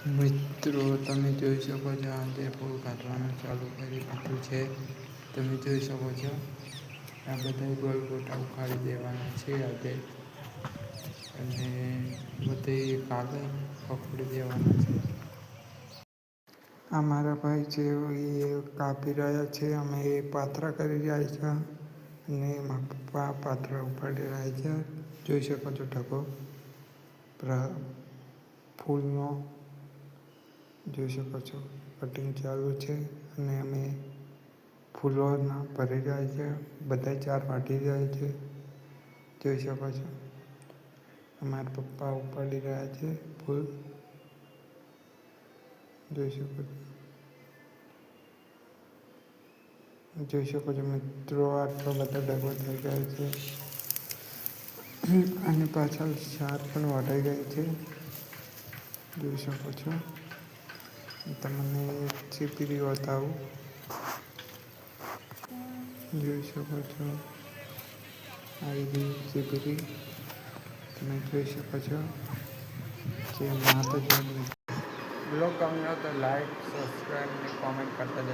મિત્રો તમે જોઈ શકો છો આજે ફૂલ કાઢવાનું ચાલુ કરી દીધું છે. તમે જોઈ શકો છો આ બધા ગોલ ગોટા ઉખાડી દેવાના છે આજે અને બધે કાગળ પકડી દેવાના છે. આ મારા ભાઈ છે એ કાપી રહ્યા છે અમે એ પાથરા કરી રહ્યા છે અને મારા પપ્પા પાથરા ઉપાડી રહ્યા છે. જોઈ શકો છો ઢગો ફૂલનો જોઈ શકો છો કટિંગ ચાલુ છે અને અમે ફૂલોના ભરી રહ્યા છે. બધા ચાર વાટી રહ્યા છે. જોઈ શકો છો અમારા પપ્પા ઉપાડી રહ્યા છે ફૂલ જોઈ શકો છો મિત્રો આટલો બધો ડબ્બો થઈ ગયો છે અને પાછળ ચાર પણ વટાઈ ગઈ છે. જોઈ શકો છો તમને ચીપરી બતાવું જોઈ શકો છો આવી ચીપરી તમે જોઈ શકો છો જે માતા બ્લોગ ગમ્યો તો લાઈક સબસ્ક્રાઈબ અને કોમેન્ટ કરતા